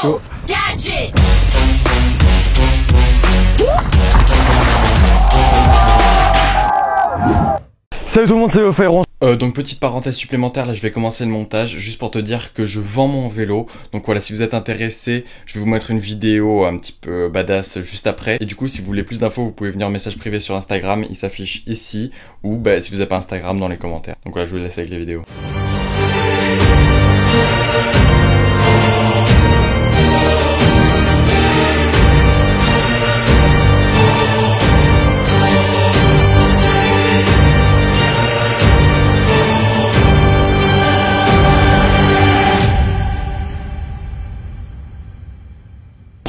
Chaud. Salut tout le monde, c'est Léo Ferron. Donc petite parenthèse supplémentaire, là je vais commencer le montage juste pour te dire que je vends mon vélo. Donc voilà, si vous êtes intéressé, je vais vous mettre une vidéo un petit peu badass juste après. Et du coup, si vous voulez plus d'infos, vous pouvez venir en message privé sur Instagram, il s'affiche ici. Ou bah, si vous n'avez pas Instagram, dans les commentaires. Donc voilà, je vous laisse avec les vidéos.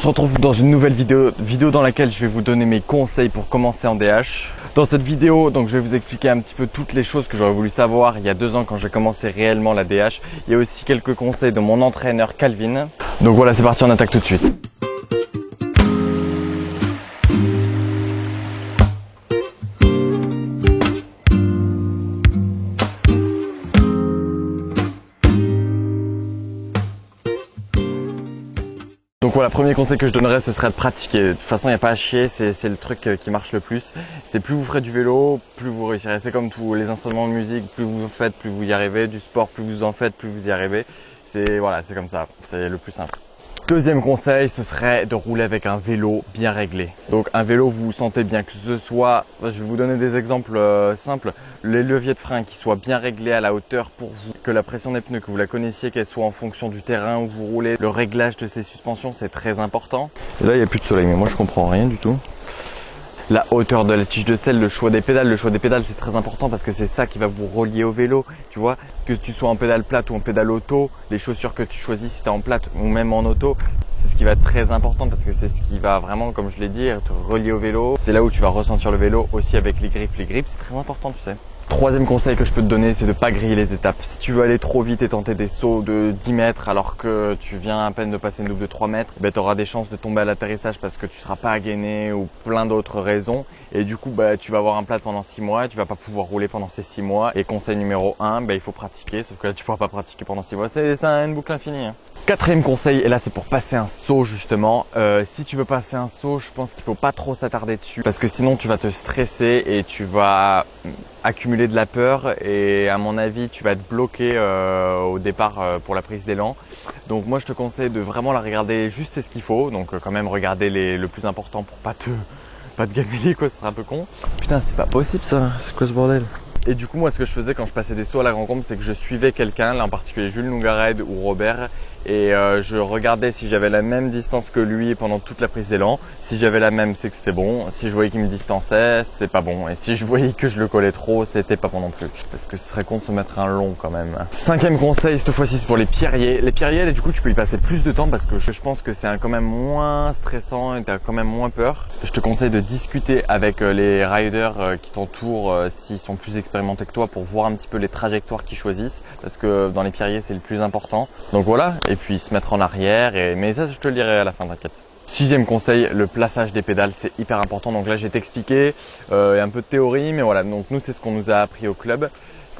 On se retrouve dans une nouvelle vidéo dans laquelle je vais vous donner mes conseils pour commencer en DH. Dans cette vidéo, donc je vais vous expliquer un petit peu toutes les choses que j'aurais voulu savoir il y a 2 ans quand j'ai commencé réellement la DH. Il y a aussi quelques conseils de mon entraîneur Calvin. Donc voilà, c'est parti, on attaque tout de suite. Donc voilà, premier conseil que je donnerais, ce serait de pratiquer. De toute façon, il n'y a pas à chier, c'est le truc qui marche le plus. C'est plus vous ferez du vélo, plus vous réussirez. C'est comme tous les instruments de musique, plus vous en faites, plus vous y arrivez. Du sport, plus vous en faites, plus vous y arrivez. Voilà, c'est comme ça, c'est le plus simple. Deuxième conseil, ce serait de rouler avec un vélo bien réglé. Donc un vélo, vous vous sentez bien, que ce soit, je vais vous donner des exemples simples, les leviers de frein qui soient bien réglés à la hauteur pour vous, que la pression des pneus, que vous la connaissiez, qu'elle soit en fonction du terrain où vous roulez, le réglage de ces suspensions, c'est très important. Et là, il n'y a plus de soleil, mais moi je comprends rien du tout. La hauteur de la tige de selle, le choix des pédales. Le choix des pédales, c'est très important parce que c'est ça qui va vous relier au vélo. Tu vois, que tu sois en pédale plate ou en pédale auto, les chaussures que tu choisis si tu es en plate ou même en auto, c'est ce qui va être très important parce que c'est ce qui va vraiment, comme je l'ai dit, te relier au vélo. C'est là où tu vas ressentir le vélo aussi avec les grippes. Les grippes, c'est très important, tu sais. Troisième conseil que je peux te donner, c'est de pas griller les étapes. Si tu veux aller trop vite et tenter des sauts de 10 mètres alors que tu viens à peine de passer une double de 3 mètres, tu auras des chances de tomber à l'atterrissage parce que tu seras pas gainé ou plein d'autres raisons. Et du coup, tu vas avoir un plat pendant 6 mois et tu vas pas pouvoir rouler pendant ces 6 mois. Et conseil numéro 1, il faut pratiquer. Sauf que là, tu pourras pas pratiquer pendant 6 mois. C'est une boucle infinie. Hein. Quatrième conseil, et là c'est pour passer un saut justement. Si tu veux passer un saut, je pense qu'il faut pas trop s'attarder dessus parce que sinon tu vas te stresser et tu vas accumuler de la peur et à mon avis tu vas être bloqué au départ pour la prise d'élan. Donc moi je te conseille de vraiment la regarder juste ce qu'il faut. Donc quand même regarder le plus important pour pas te gameler quoi, ce serait un peu con. Putain, c'est pas possible ça, c'est quoi ce bordel? Et du coup, moi, ce que je faisais quand je passais des sauts à la rencontre, c'est que je suivais quelqu'un, là en particulier Jules Noungared ou Robert, et je regardais si j'avais la même distance que lui pendant toute la prise d'élan. Si j'avais la même, c'est que c'était bon. Si je voyais qu'il me distançait, c'est pas bon. Et si je voyais que je le collais trop, c'était pas bon non plus. Parce que ce serait con de se mettre un long quand même. Cinquième conseil, cette fois-ci, c'est pour les pierriers. Les pierriers, du coup, tu peux y passer plus de temps parce que je pense que c'est quand même moins stressant et t'as quand même moins peur. Je te conseille de discuter avec les riders qui t'entourent s'ils sont plus expérimentés que toi pour voir un petit peu les trajectoires qu'ils choisissent parce que dans les pierriers, c'est le plus important. Donc voilà. Et puis se mettre en arrière, mais ça je te le dirai à la fin, t'inquiète. Sixième conseil, le plaçage des pédales, c'est hyper important. Donc là j'ai t'expliqué, il y a un peu de théorie, mais voilà. Donc nous c'est ce qu'on nous a appris au club.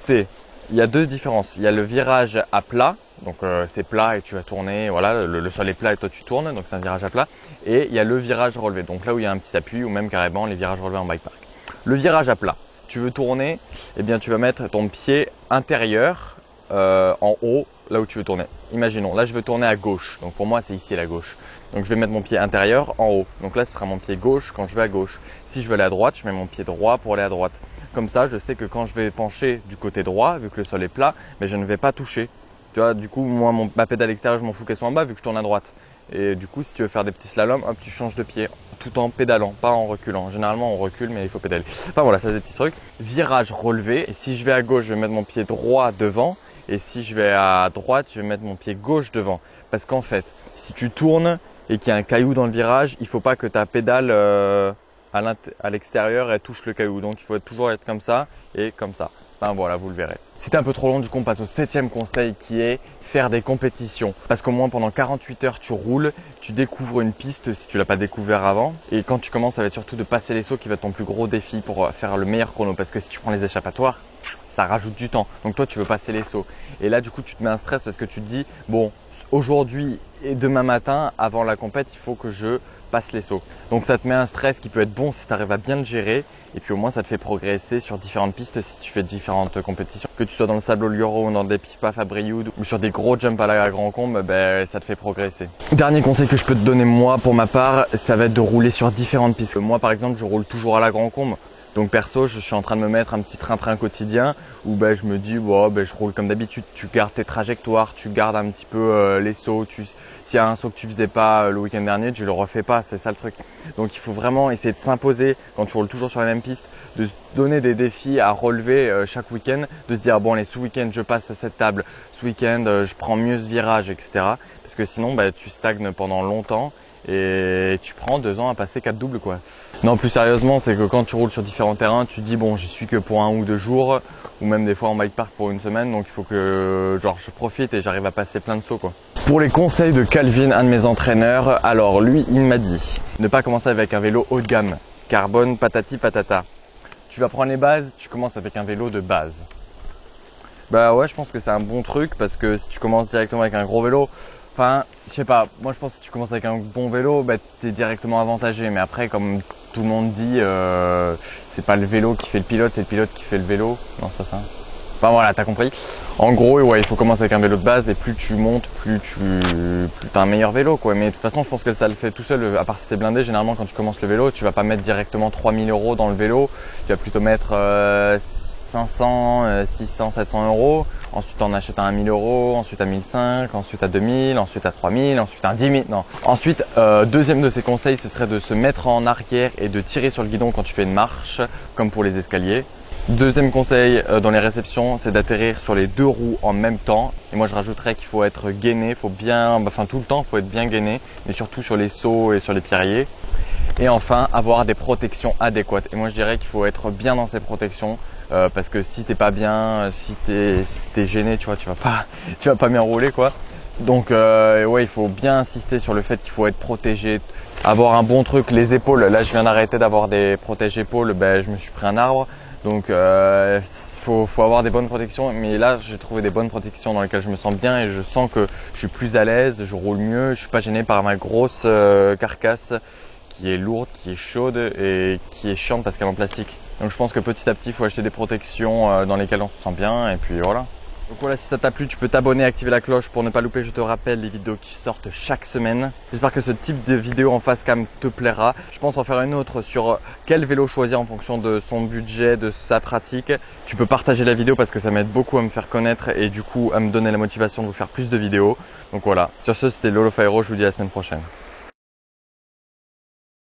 Il y a 2 différences. Il y a le virage à plat, donc c'est plat et tu vas tourner, voilà, le sol est plat et toi tu tournes, donc c'est un virage à plat. Et il y a le virage relevé, donc là où il y a un petit appui ou même carrément les virages relevés en bike park. Le virage à plat, tu veux tourner, eh bien tu vas mettre ton pied intérieur en haut, là où tu veux tourner. Imaginons, là je veux tourner à gauche, donc pour moi c'est ici la gauche. Donc je vais mettre mon pied intérieur en haut, donc là ce sera mon pied gauche quand je vais à gauche. Si je veux aller à droite, je mets mon pied droit pour aller à droite. Comme ça je sais que quand je vais pencher du côté droit, vu que le sol est plat, je ne vais pas toucher. Tu vois, du coup moi ma pédale extérieure je m'en fous qu'elle soit en bas vu que je tourne à droite. Et du coup si tu veux faire des petits slaloms, hop, tu changes de pied tout en pédalant, pas en reculant. Généralement on recule mais il faut pédaler. Enfin voilà, ça c'est des petits trucs. Virage relevé, et si je vais à gauche je vais mettre mon pied droit devant. Et si je vais à droite, je vais mettre mon pied gauche devant. Parce qu'en fait, si tu tournes et qu'il y a un caillou dans le virage, il ne faut pas que ta pédale à l'extérieur elle touche le caillou. Donc il faut toujours être comme ça et comme ça. Ben voilà, vous le verrez. C'était un peu trop long, du coup on passe au 7e conseil qui est faire des compétitions. Parce qu'au moins pendant 48 heures tu roules, tu découvres une piste si tu l'as pas découvert avant. Et quand tu commences, ça va être surtout de passer les sauts qui va être ton plus gros défi pour faire le meilleur chrono. Parce que si tu prends les échappatoires, ça rajoute du temps. Donc toi, tu veux passer les sauts. Et là, du coup, tu te mets un stress parce que tu te dis, bon, aujourd'hui et demain matin, avant la compète, il faut que je passe les sauts. Donc ça te met un stress qui peut être bon si tu arrives à bien le gérer. Et puis au moins, ça te fait progresser sur différentes pistes si tu fais différentes compétitions. Que tu sois dans le Sable Olioro ou dans des PAF à Brioude ou sur des gros jumps à la Grand Combe, ben, ça te fait progresser. Dernier conseil que je peux te donner moi pour ma part, ça va être de rouler sur différentes pistes. Moi par exemple, je roule toujours à la Grand Combe. Donc perso, je suis en train de me mettre un petit train-train quotidien où ben, je me dis, bon, ben, je roule comme d'habitude. Tu gardes tes trajectoires, tu gardes un petit peu les sauts. S'il y a un saut que tu faisais pas le week-end dernier, tu le refais pas, c'est ça le truc. Donc il faut vraiment essayer de s'imposer quand tu roules toujours sur la même piste, de se donner des défis à relever chaque week-end, de se dire bon allez, ce week-end je passe cette table, ce week-end je prends mieux ce virage, etc. Parce que sinon bah, tu stagnes pendant longtemps et tu prends 2 ans à passer 4 doubles quoi. Non, plus sérieusement, c'est que quand tu roules sur différents terrains, tu te dis bon, j'y suis que pour 1 ou 2 jours, ou même des fois en bike park pour une semaine, donc il faut que genre je profite et j'arrive à passer plein de sauts quoi. Pour les conseils de Calvin, un de mes entraîneurs, alors lui, il m'a dit ne pas commencer avec un vélo haut de gamme, carbone, patati patata. Tu vas prendre les bases, tu commences avec un vélo de base. Bah ouais, je pense que c'est un bon truc parce que si tu commences directement avec un gros vélo, enfin, je sais pas, moi je pense que si tu commences avec un bon vélo, bah t'es directement avantagé. Mais après, comme tout le monde dit, c'est pas le vélo qui fait le pilote, c'est le pilote qui fait le vélo. Non, c'est pas ça. Enfin voilà, t'as compris. En gros, ouais, il faut commencer avec un vélo de base et plus tu montes, plus t'as un meilleur vélo quoi. Mais de toute façon, je pense que ça le fait tout seul. À part si t'es blindé, généralement quand tu commences le vélo, tu vas pas mettre directement 3000 € dans le vélo. Tu vas plutôt mettre 500, 600, 700 €. Ensuite, on achète un à 1000 €, ensuite à 1500, ensuite à 2000, ensuite à 3000, ensuite à 10 000. Non. Ensuite, deuxième de ces conseils, ce serait de se mettre en arrière et de tirer sur le guidon quand tu fais une marche, comme pour les escaliers. Deuxième conseil dans les réceptions, c'est d'atterrir sur les 2 roues en même temps. Et moi, je rajouterais qu'il faut être gainé, faut bien, enfin tout le temps, il faut être bien gainé, mais surtout sur les sauts et sur les pierriers. Et enfin, avoir des protections adéquates. Et moi, je dirais qu'il faut être bien dans ces protections parce que si t'es pas bien, si t'es gêné, tu vois, tu vas pas bien rouler quoi. Donc ouais, il faut bien insister sur le fait qu'il faut être protégé, avoir un bon truc, les épaules. Là, je viens d'arrêter d'avoir des protèges épaules, ben je me suis pris un arbre. Donc faut avoir des bonnes protections, mais là j'ai trouvé des bonnes protections dans lesquelles je me sens bien et je sens que je suis plus à l'aise, je roule mieux, je suis pas gêné par ma grosse carcasse qui est lourde, qui est chaude et qui est chiante parce qu'elle est en plastique. Donc je pense que petit à petit il faut acheter des protections dans lesquelles on se sent bien et puis voilà. Donc voilà, si ça t'a plu, tu peux t'abonner, activer la cloche pour ne pas louper, je te rappelle, les vidéos qui sortent chaque semaine. J'espère que ce type de vidéo en face cam te plaira. Je pense en faire une autre sur quel vélo choisir en fonction de son budget, de sa pratique. Tu peux partager la vidéo parce que ça m'aide beaucoup à me faire connaître et du coup à me donner la motivation de vous faire plus de vidéos. Donc voilà, sur ce, c'était Lolo Faero, je vous dis à la semaine prochaine.